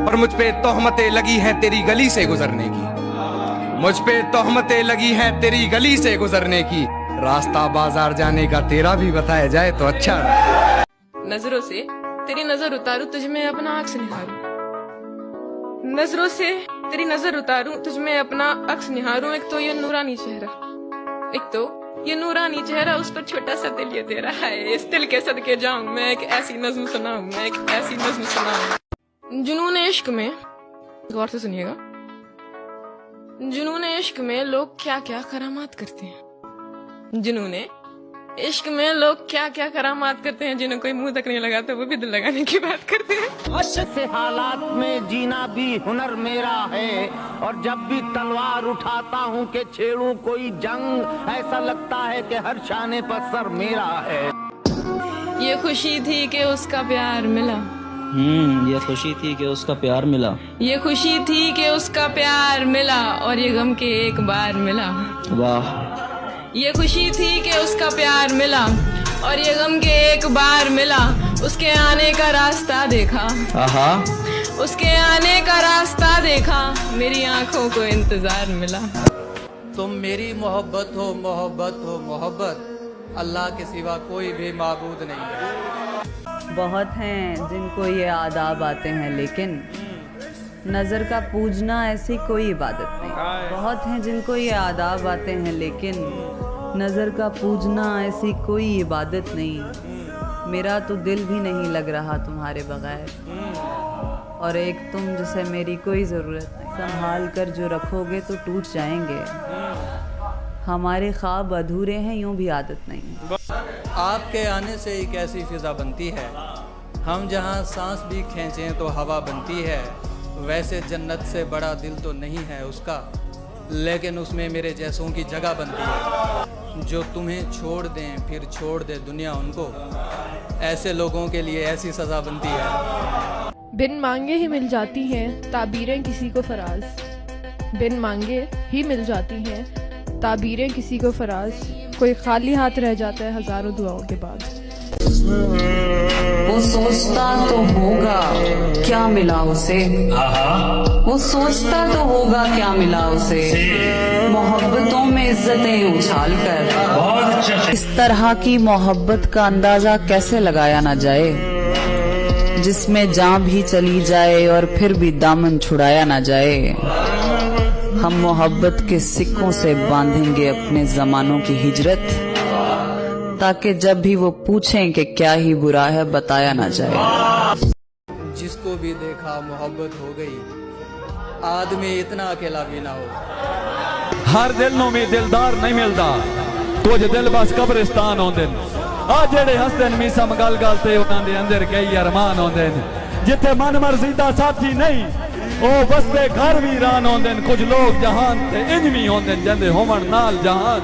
और मुझ पे तोहमतें लगी हैं तेरी गली से गुजरने की। मुझ पे तोहमतें लगी हैं तेरी गली से गुजरने की। रास्ता बाजार जाने का तेरा भी बताया जाए तो अच्छा रहा। नजरों से तेरी नजर उतारूं तुझ में अपना अक्स निहारूं। नजरों से तेरी नजर उतारूं तुझ में अपना अक्स निहारूं। एक तो ये नूरानी चेहरा, एक तो ये नूरानी चेहरा, उस पर छोटा सा दिल ये तेरा है। इस दिल के सदके जाऊं मैं एक ऐसी नज्म सुनाऊं, मैं एक ऐसी नज्म सुनाऊं। जुनून इश्क में, गौर से सुनिएगा, जुनून इश्क में लोग क्या क्या करामात करते हैं। जुनून इश्क में लोग क्या क्या करामात करते हैं। जिन्हें कोई मुंह तक नहीं लगाता वो भी दिल लगाने की बात करते हैं। ऐसे हालात में जीना भी हुनर मेरा है, और जब भी तलवार उठाता हूँ कि छेड़ूं कोई जंग, ऐसा लगता है कि हर शाने पर सर मेरा है। ये खुशी थी कि उसका प्यार मिला। ये खुशी थी कि उसका प्यार मिला। ये खुशी थी कि उसका प्यार मिला, और ये गम के एक बार मिला। वाह। ये खुशी थी कि उसका प्यार मिला, और ये गम के एक बार मिला। उसके आने का रास्ता देखा, आहा। उसके आने का रास्ता देखा, मेरी आंखों को इंतजार मिला। तुम मेरी मोहब्बत हो, मोहब्बत हो, मोहब्बत, अल्लाह के सिवा कोई भी माबूद नहीं है। बहुत हैं जिनको ये आदाब आते हैं, लेकिन नज़र का पूजना ऐसी कोई इबादत नहीं। बहुत हैं जिनको ये आदाब आते हैं, लेकिन नज़र का पूजना ऐसी कोई इबादत नहीं। मेरा तो दिल भी नहीं लग रहा तुम्हारे बगैर, और एक तुम जिसे मेरी कोई ज़रूरत नहीं। संभाल कर जो रखोगे तो टूट जाएंगे। हमारे ख्वाब अधूरे हैं, यूं भी आदत नहीं। आपके आने से एक ऐसी फिजा बनती है, हम जहाँ सांस भी खींचें तो हवा बनती है। वैसे जन्नत से बड़ा दिल तो नहीं है उसका, लेकिन उसमें मेरे जैसों की जगह बनती है। जो तुम्हें छोड़ दें फिर छोड़ दे दुनिया उनको, ऐसे लोगों के लिए ऐसी सज़ा बनती है। बिन मांगे ही मिल जाती हैं ताबीरें किसी को फराज। बिन मांगे ही मिल जाती हैं ताबीरें किसी को फराज। कोई खाली हाथ रह जाता है हजारों दुआओं के बाद। वो सोचता तो होगा क्या मिला उसे, वो सोचता तो होगा क्या मिला उसे। मोहब्बतों में इज्जतें उछाल कर, इस तरह की मोहब्बत का अंदाजा कैसे लगाया ना जाए, जिसमें जान भी चली जाए और फिर भी दामन छुड़ाया ना जाए। हम मोहब्बत के सिक्कों से बांधेंगे अपने जमानों की हिजरत, ताकि जब भी वो पूछें कि क्या ही बुरा है बताया ना जाए। जिसको भी देखा मोहब्बत हो गई, आदमी इतना अकेला भी ना हो। हर दिल नूं भी दिलदार नहीं मिलता, कुछ दिल बस कब्रिस्तान होंदे ने। आ जेड़े हसदे मीसा गल गल ते उन्हां दे अंदर कई अरमान होंदे ने। जिथे मन मर्जी दा साथी नहीं, ओ बसते घर वीरान होंदे ने। कुछ लोग जहान ते इंज भी होंदे ने जिंदे होवन नाल जहान।